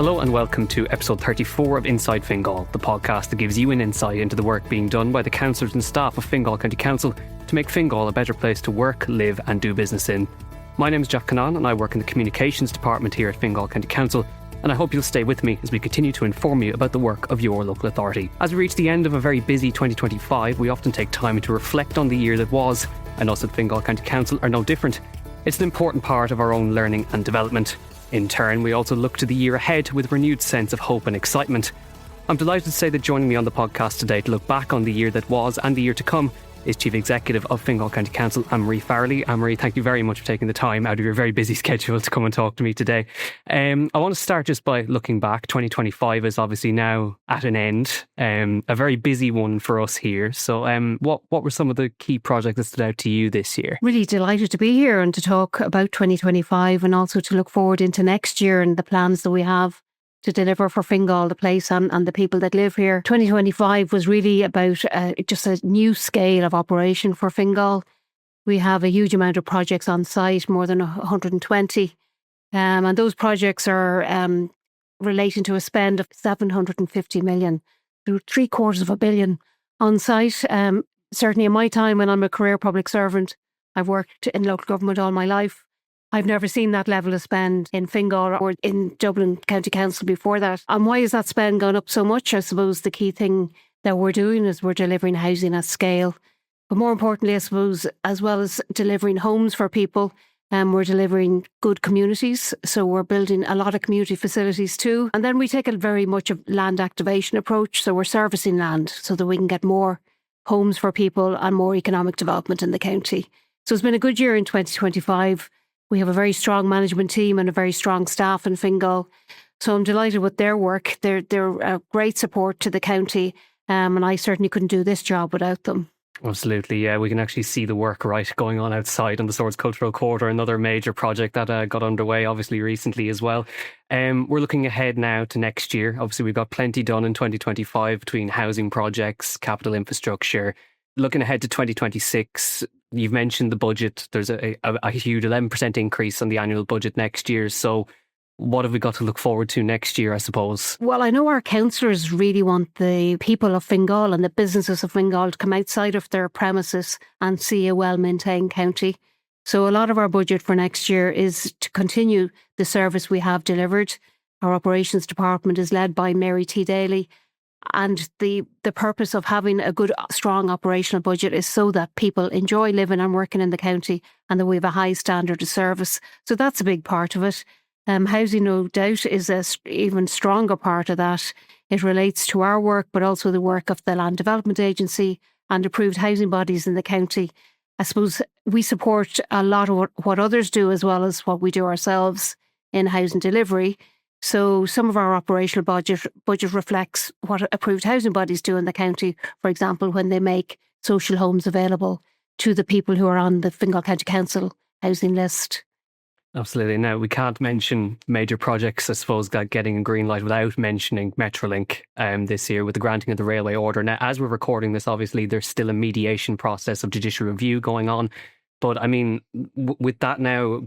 Hello and welcome to episode 34 of Inside Fingal, the podcast that gives you an insight into the work being done by the councillors and staff of Fingal County Council to make Fingal a better place to work, live and do business in. My name is Jack Cannon and I work in the communications department here at Fingal County Council, and I hope you'll stay with me as we continue to inform you about the work of your local authority. As we reach the end of a very busy 2025, we often take time to reflect on the year that was, and us at Fingal County Council are no different. It's an important part of our own learning and development. In turn, we also look to the year ahead with a renewed sense of hope and excitement. I'm delighted to say that joining me on the podcast today to look back on the year that was and the year to come is Chief Executive of Fingal County Council, Anne-Marie Farrelly. Anne-Marie, thank you very much for taking the time out of your very busy schedule to come and talk to me today. I want to start just by looking back. 2025 is obviously now at an end, a very busy one for us here. So what were some of the key projects that stood out to you this year? Really delighted to be here and to talk about 2025 and also to look forward into next year and the plans that we have to deliver for Fingal, the place and the people that live here. 2025 was really about just a new scale of operation for Fingal. We have a huge amount of projects on site, more than 120. And those projects are relating to a spend of 750 million, through 750 million on site. Certainly in my time when I'm a career public servant, I've worked in local government all my life. I've never seen that level of spend in Fingal or in Dublin County Council before that. And why has that spend gone up so much? I suppose the key thing that we're doing is we're delivering housing at scale. But more importantly, I suppose, as well as delivering homes for people, we're delivering good communities. So we're building a lot of community facilities too. And then we take a very much a land activation approach. So we're servicing land so that we can get more homes for people and more economic development in the county. So it's been a good year in 2025. We have a very strong management team and a very strong staff in Fingal. So I'm delighted with their work. They're a great support to the county, and I certainly couldn't do this job without them. Absolutely, yeah. We can actually see the work going on outside on the Swords Cultural Quarter, another major project that got underway obviously recently as well. We're looking ahead now to next year. Obviously we've got plenty done in 2025 between housing projects, capital infrastructure. Looking ahead to 2026, you've mentioned the budget. There's a huge 11% increase on the annual budget next year. So what have we got to look forward to next year, I suppose? Well, I know our councillors really want the people of Fingal and the businesses of Fingal to come outside of their premises and see a well-maintained county. So a lot of our budget for next year is to continue the service we have delivered. Our operations department is led by Mary T. Daly. And the purpose of having a good, strong operational budget is so that people enjoy living and working in the county and that we have a high standard of service. So that's a big part of it. Housing, no doubt, is an even stronger part of that. It relates to our work, but also the work of the Land Development Agency and approved housing bodies in the county. I suppose we support a lot of what others do as well as what we do ourselves in housing delivery. So some of our operational budget reflects what approved housing bodies do in the county, for example, when they make social homes available to the people who are on the Fingal County Council housing list. Absolutely. Now, we can't mention major projects, I suppose, getting a green light without mentioning Metrolink this year with the granting of the railway order. Now, as we're recording this, obviously, there's still a mediation process of judicial review going on. But I mean, with that now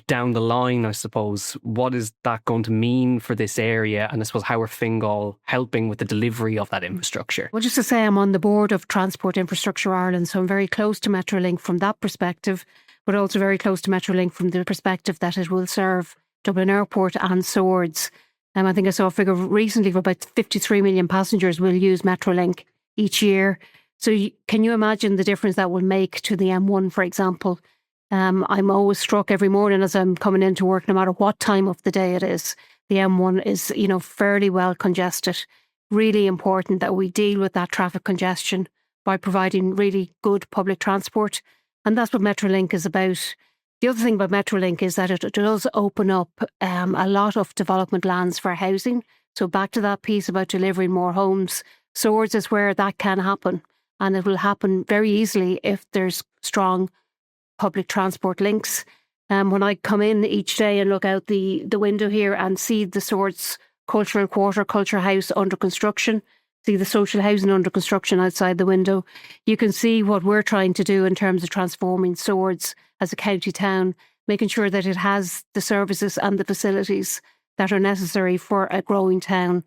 down the line, I suppose, what is that going to mean for this area? And I suppose, how are Fingal helping with the delivery of that infrastructure? Well, just to say, I'm on the board of Transport Infrastructure Ireland, so I'm very close to Metrolink from that perspective, but also very close to Metrolink from the perspective that it will serve Dublin Airport and Swords. I think I saw a figure recently for about 53 million passengers will use Metrolink each year. So can you imagine the difference that will make to the M1, for example? I'm always struck every morning as I'm coming into work, no matter what time of the day it is. The M1 is, fairly well congested. Really important that we deal with that traffic congestion by providing really good public transport. And that's what Metrolink is about. The other thing about Metrolink is that it does open up a lot of development lands for housing. So back to that piece about delivering more homes. Swords is where that can happen. And it will happen very easily if there's strong public transport links. When I come in each day and look out the window here and see the Swords Cultural Quarter, Culture House under construction, see the social housing under construction outside the window, you can see what we're trying to do in terms of transforming Swords as a county town, making sure that it has the services and the facilities that are necessary for a growing town.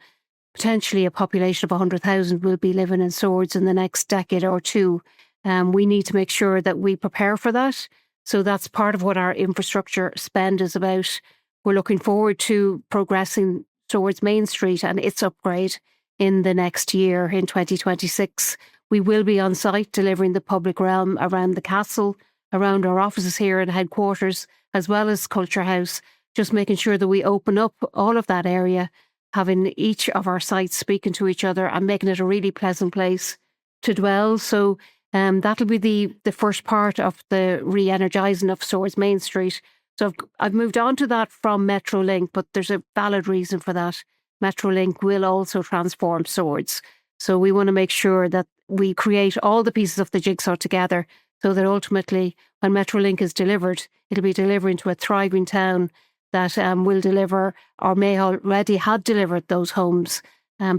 Potentially a population of 100,000 will be living in Swords in the next decade or two. We need to make sure that we prepare for that. So that's part of what our infrastructure spend is about. We're looking forward to progressing towards Main Street and its upgrade in the next year, in 2026. We will be on site delivering the public realm around the castle, around our offices here and headquarters, as well as Culture House, just making sure that we open up all of that area, having each of our sites speaking to each other and making it a really pleasant place to dwell. So that'll be the first part of the re-energising of Swords Main Street. So I've moved on to that from Metrolink, but there's a valid reason for that. Metrolink will also transform Swords. So we want to make sure that we create all the pieces of the jigsaw together so that ultimately when Metrolink is delivered, it'll be delivering to a thriving town that will deliver or may already have delivered those homes.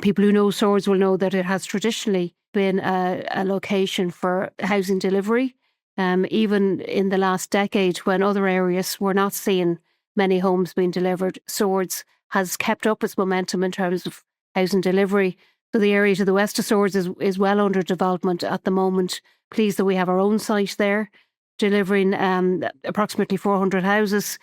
People who know Swords will know that it has traditionally been a location for housing delivery. Even in the last decade, when other areas were not seeing many homes being delivered, Swords has kept up its momentum in terms of housing delivery. So the area to the west of Swords is well under development at the moment. Pleased that we have our own site there, delivering approximately 400 houses.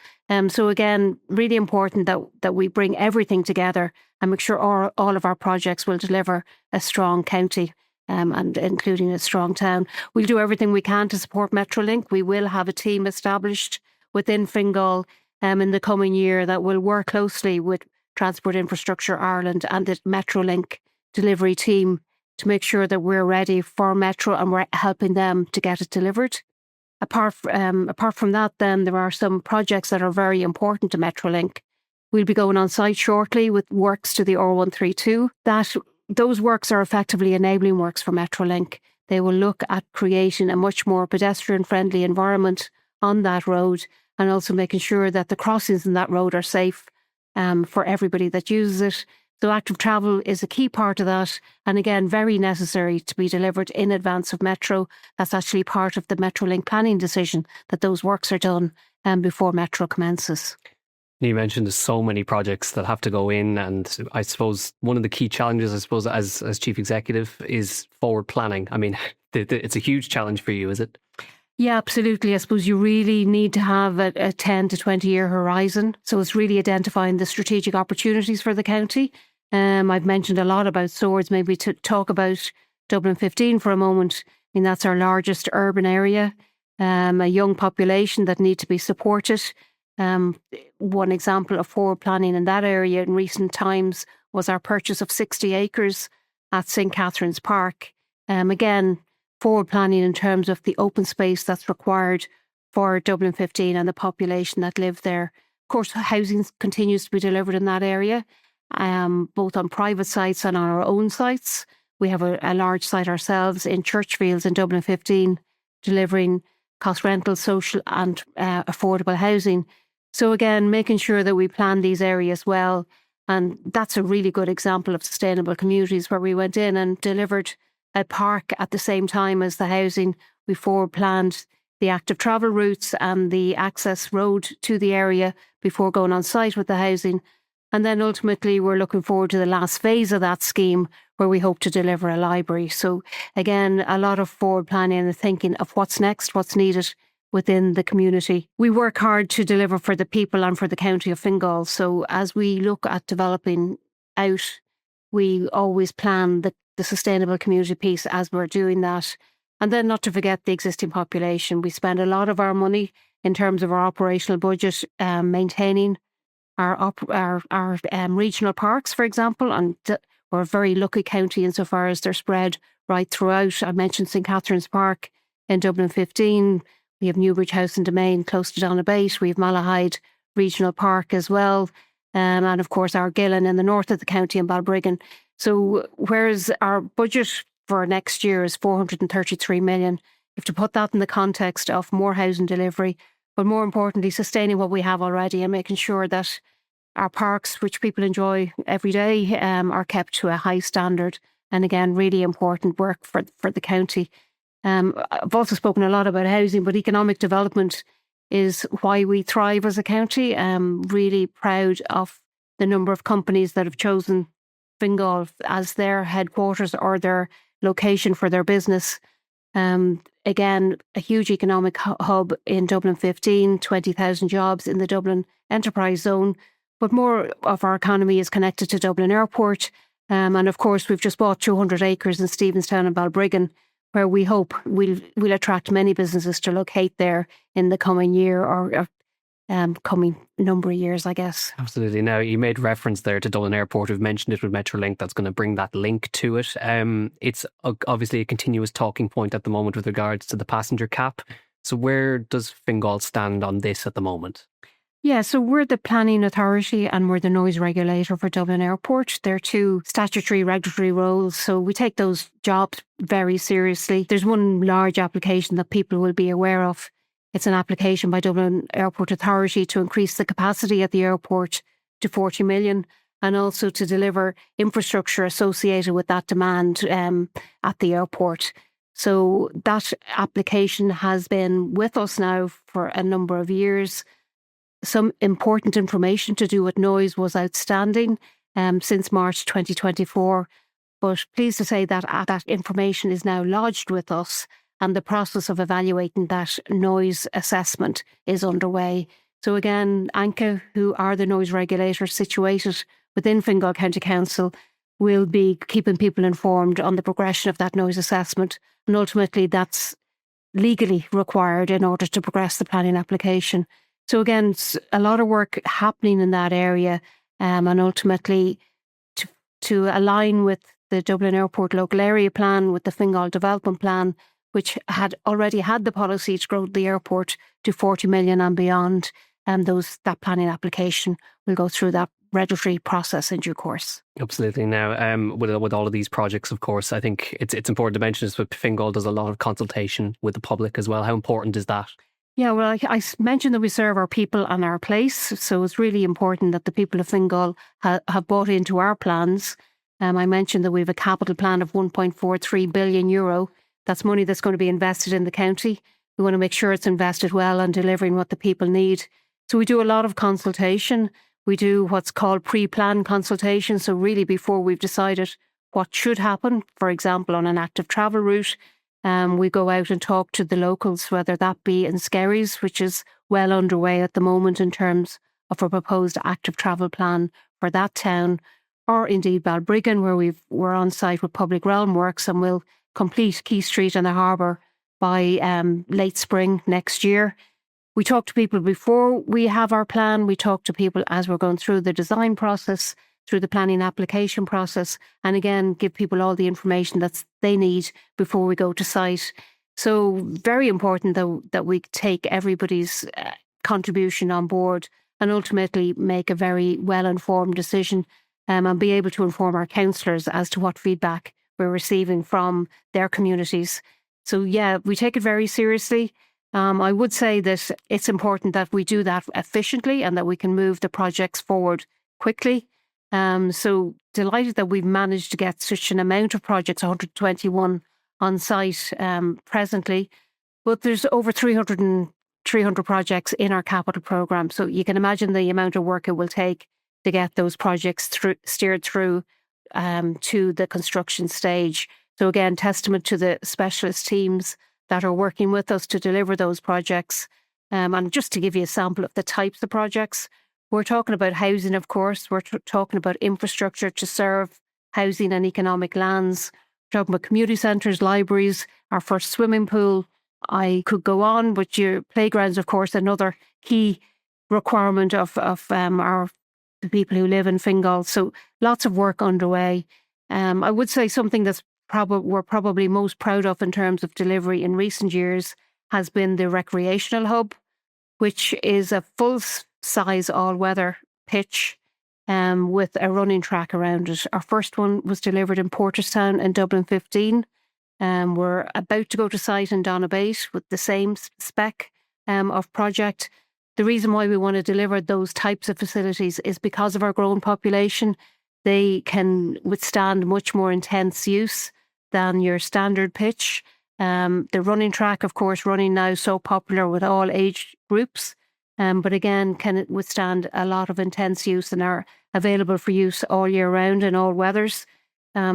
So again, really important that we bring everything together and make sure all of our projects will deliver a strong county. And including a strong town. We'll do everything we can to support Metrolink. We will have a team established within Fingal in the coming year that will work closely with Transport Infrastructure Ireland and the Metrolink delivery team to make sure that we're ready for Metro and we're helping them to get it delivered. Apart from that, then, there are some projects that are very important to Metrolink. We'll be going on site shortly with works to the R132. Those works are effectively enabling works for Metrolink. They will look at creating a much more pedestrian-friendly environment on that road and also making sure that the crossings in that road are safe for everybody that uses it. So active travel is a key part of that, and again, very necessary to be delivered in advance of Metro. That's actually part of the Metrolink planning decision, that those works are done before Metro commences. You mentioned there's so many projects that have to go in, and I suppose one of the key challenges, as chief executive, is forward planning. I mean, it's a huge challenge for you, is it? Yeah, absolutely. I suppose you really need to have a 10 to 20 year horizon. So it's really identifying the strategic opportunities for the county. I've mentioned a lot about Swords. Maybe to talk about Dublin 15 for a moment. I mean, that's our largest urban area, a young population that need to be supported. One example of forward planning in that area in recent times was our purchase of 60 acres at St. Catherine's Park. Again, forward planning in terms of the open space that's required for Dublin 15 and the population that live there. Of course, housing continues to be delivered in that area, both on private sites and on our own sites. We have a large site ourselves in Churchfields in Dublin 15, delivering cost rental, social and affordable housing. So again, making sure that we plan these areas well. And that's a really good example of sustainable communities where we went in and delivered a park at the same time as the housing. We forward planned the active travel routes and the access road to the area before going on site with the housing. And then ultimately we're looking forward to the last phase of that scheme where we hope to deliver a library. So again, a lot of forward planning and thinking of what's next, what's needed within the community. We work hard to deliver for the people and for the county of Fingal. So as we look at developing out, we always plan the sustainable community piece as we're doing that. And then not to forget the existing population. We spend a lot of our money in terms of our operational budget maintaining our regional parks, for example, and we're a very lucky county insofar as they're spread right throughout. I mentioned St. Catherine's Park in Dublin 15. We have Newbridge House and Domain close to Donabate. We have Malahide Regional Park as well. And of course, our Gillen in the north of the county in Balbriggan. So whereas our budget for next year is 433 million, you have to put that in the context of more housing delivery, but more importantly, sustaining what we have already and making sure that our parks, which people enjoy every day, are kept to a high standard. And again, really important work for the county. I've also spoken a lot about housing, but economic development is why we thrive as a county. Really proud of the number of companies that have chosen Fingal as their headquarters or their location for their business. Again, a huge economic hub in Dublin 15, 20,000 jobs in the Dublin enterprise zone. But more of our economy is connected to Dublin Airport. And of course, we've just bought 200 acres in Stephenstown and Balbriggan, where we hope we'll attract many businesses to locate there in the coming year or coming number of years, I guess. Absolutely. Now, you made reference there to Dublin Airport. We've mentioned it with Metrolink. That's going to bring that link to it. It's obviously a continuous talking point at the moment with regards to the passenger cap. So where does Fingal stand on this at the moment? Yeah, so we're the planning authority and we're the noise regulator for Dublin Airport. They're two statutory regulatory roles, so we take those jobs very seriously. There's one large application that people will be aware of. It's an application by Dublin Airport Authority to increase the capacity at the airport to 40 million and also to deliver infrastructure associated with that demand at the airport. So that application has been with us now for a number of years. Some important information to do with noise was outstanding since March 2024. But pleased to say that that information is now lodged with us and the process of evaluating that noise assessment is underway. So again, ANCA, who are the noise regulators situated within Fingal County Council, will be keeping people informed on the progression of that noise assessment. And ultimately, that's legally required in order to progress the planning application. So again, a lot of work happening in that area and ultimately to align with the Dublin Airport Local Area Plan, with the Fingal Development Plan, which had already had the policy to grow the airport to 40 million and beyond. And that planning application will go through that regulatory process in due course. Absolutely. Now, with all of these projects, of course, I think it's important to mention this, but Fingal does a lot of consultation with the public as well. How important is that? Yeah, well, I mentioned that we serve our people and our place. So it's really important that the people of Fingal have bought into our plans. I mentioned that we have a capital plan of €1.43 billion. That's money that's going to be invested in the county. We want to make sure it's invested well and delivering what the people need. So we do a lot of consultation. We do what's called pre-plan consultation. So really before we've decided what should happen, for example, on an active travel route, we go out and talk to the locals, whether that be in Skerries, which is well underway at the moment in terms of a proposed active travel plan for that town, or indeed Balbriggan, where we're on site with Public Realm Works and we'll complete Quay Street and the harbour by late spring next year. We talk to people before we have our plan. We talk to people as we're going through the design process, through the planning application process, and again, give people all the information that they need before we go to site. So very important that we take everybody's contribution on board and ultimately make a very well-informed decision and be able to inform our councillors as to what feedback we're receiving from their communities. So yeah, we take it very seriously. I would say that it's important that we do that efficiently and that we can move the projects forward quickly. So delighted that we've managed to get such an amount of projects, 121 on site presently. But there's over 300 projects in our capital programme. So you can imagine the amount of work it will take to get those projects steered through to the construction stage. So again, testament to the specialist teams that are working with us to deliver those projects. And just to give you a sample of the types of projects, we're talking about housing, of course. We're talking about infrastructure to serve housing and economic lands. We're talking about community centres, libraries, our first swimming pool. I could go on, but your playgrounds, of course, another key requirement of the people who live in Fingal. So lots of work underway. I would say something that's we're probably most proud of in terms of delivery in recent years has been the recreational hub, which is a full-size all-weather pitch with a running track around it. Our first one was delivered in Porterstown in Dublin 15. We're about to go to site in Donabate with the same spec of project. The reason why we want to deliver those types of facilities is because of our growing population. They can withstand much more intense use than your standard pitch. The running track, of course, running now so popular with all age groups, but again, can it withstand a lot of intense use? And available for use all year round in all weathers.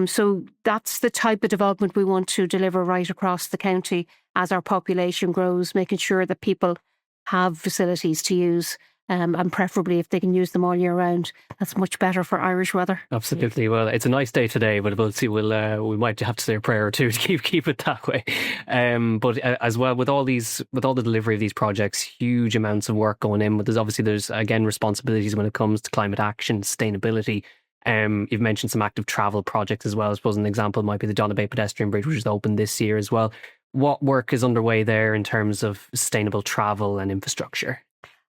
So that's the type of development we want to deliver right across the county as our population grows, making sure that people have facilities to use. And preferably if they can use them all year round. That's much better for Irish weather. Absolutely. Well, it's a nice day today, but we'll see. We might have to say a prayer or two to keep it that way. But as well, with all the delivery of these projects, huge amounts of work going in. But there's again responsibilities when it comes to climate action, sustainability. You've mentioned some active travel projects as well. I suppose an example might be the Donabate pedestrian bridge, which is open this year as well. What work is underway there in terms of sustainable travel and infrastructure?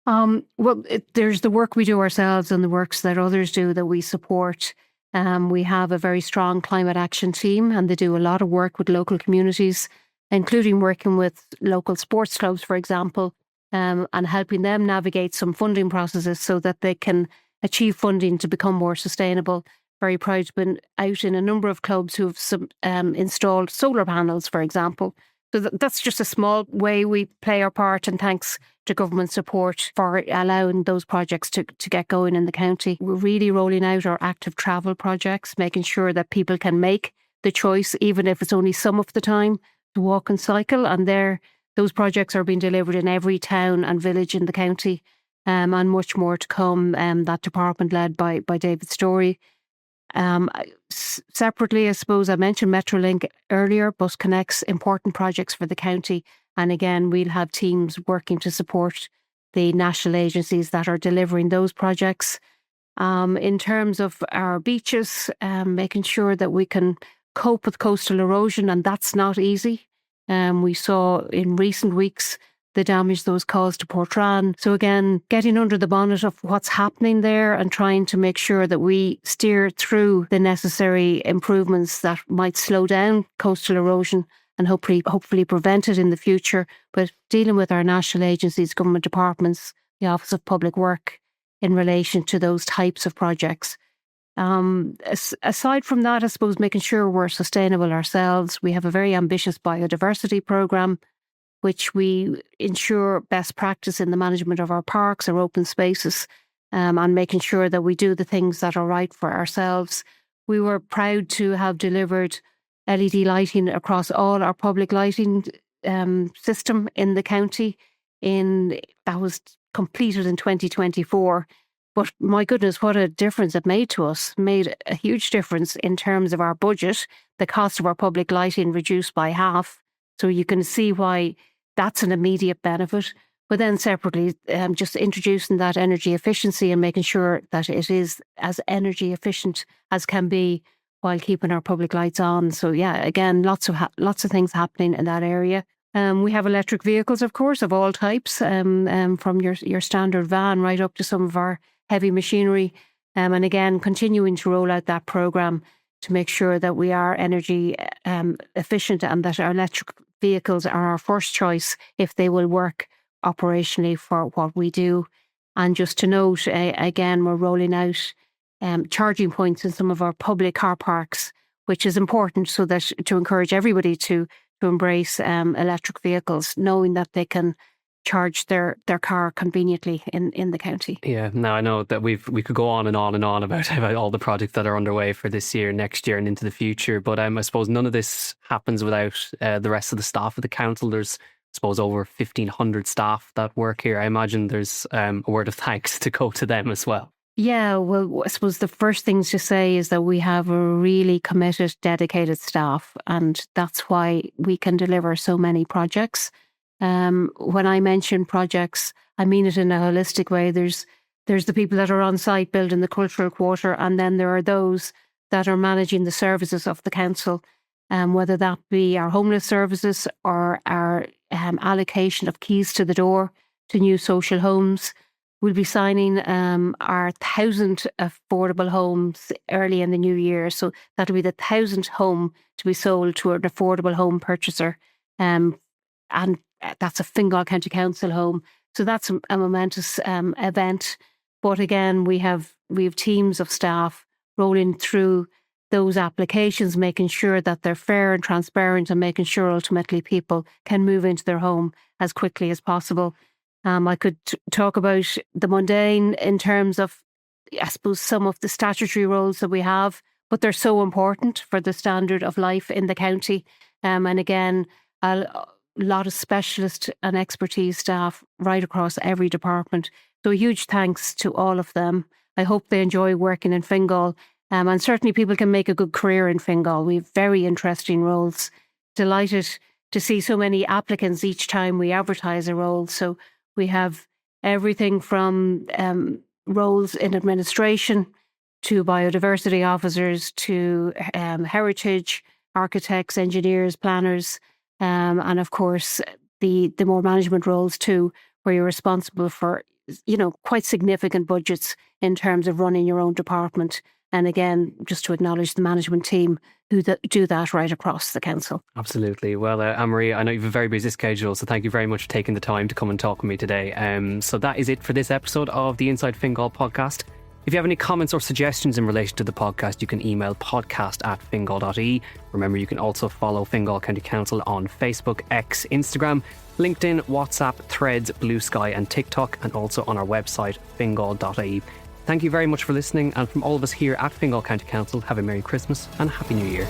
There's the work we do ourselves and the works that others do that we support. We have a very strong climate action team, and they do a lot of work with local communities, including working with local sports clubs, for example, and helping them navigate some funding processes so that they can achieve funding to become more sustainable. Very proud to have been out in a number of clubs who have installed solar panels, for example. So that's just a small way we play our part, and thanks to government support for allowing those projects to get going in the county. We're really rolling out our active travel projects, making sure that people can make the choice, even if it's only some of the time, to walk and cycle. And those projects are being delivered in every town and village in the county, and much more to come. That department led by David Story. Separately, I suppose I mentioned Metrolink earlier. Bus Connect's important projects for the county. And again, we'll have teams working to support the national agencies that are delivering those projects. In terms of our beaches, making sure that we can cope with coastal erosion, and that's not easy. We saw in recent weeks the damage those caused to Portrane. So again, getting under the bonnet of what's happening there and trying to make sure that we steer through the necessary improvements that might slow down coastal erosion and hopefully prevent it in the future. But dealing with our national agencies, government departments, the Office of Public Work in relation to those types of projects. Aside from that, I suppose making sure we're sustainable ourselves. We have a very ambitious biodiversity programme, which we ensure best practice in the management of our parks, our open spaces, and making sure that we do the things that are right for ourselves. We were proud to have delivered LED lighting across all our public lighting system in the county. That was completed in 2024. But my goodness, what a difference it made to us. Made a huge difference in terms of our budget. The cost of our public lighting reduced by half. So you can see why that's an immediate benefit. But then separately, just introducing that energy efficiency and making sure that it is as energy efficient as can be while keeping our public lights on. So yeah, again, lots of things happening in that area. We have electric vehicles, of course, of all types, from your standard van right up to some of our heavy machinery. And again, continuing to roll out that programme to make sure that we are energy efficient and that our electric vehicles are our first choice if they will work operationally for what we do. And just to note, again, we're rolling out charging points in some of our public car parks, which is important so that to encourage everybody to embrace electric vehicles, knowing that they can charge their car conveniently in the county. Yeah, now I know that we could go on and on and on about all the projects that are underway for this year, next year and into the future. But I suppose none of this happens without the rest of the staff of the council. There's, I suppose, over 1,500 staff that work here. I imagine there's a word of thanks to go to them as well. Yeah, well, I suppose the first things to say is that we have a really committed, dedicated staff, and that's why we can deliver so many projects. When I mention projects, I mean it in a holistic way. There's the people that are on site building the cultural quarter, and then there are those that are managing the services of the council, whether that be our homeless services or our allocation of keys to the door to new social homes. We'll be signing our 1,000th affordable homes early in the new year. So that'll be the 1,000th home to be sold to an affordable home purchaser. And that's a Fingal County Council home. So that's a momentous event. But again, we have teams of staff rolling through those applications, making sure that they're fair and transparent and making sure ultimately people can move into their home as quickly as possible. I could talk about the mundane in terms of, I suppose, some of the statutory roles that we have, but they're so important for the standard of life in the county. And again, a lot of specialist and expertise staff right across every department. So a huge thanks to all of them. I hope they enjoy working in Fingal. And certainly people can make a good career in Fingal. We have very interesting roles. Delighted to see so many applicants each time we advertise a role. So we have everything from roles in administration to biodiversity officers to heritage, architects, engineers, planners, and of course the more management roles too, where you're responsible for, quite significant budgets in terms of running your own department. And again, just to acknowledge the management team who do that right across the council. Absolutely. Well, Anne-Marie, I know you have a very busy schedule, so thank you very much for taking the time to come and talk with me today. So that is it for this episode of the Inside Fingal podcast. If you have any comments or suggestions in relation to the podcast, you can email podcast@fingal.ie. Remember, you can also follow Fingal County Council on Facebook, X, Instagram, LinkedIn, WhatsApp, Threads, Blue Sky and TikTok, and also on our website, fingal.ie. Thank you very much for listening, and from all of us here at Fingal County Council, have a Merry Christmas and Happy New Year.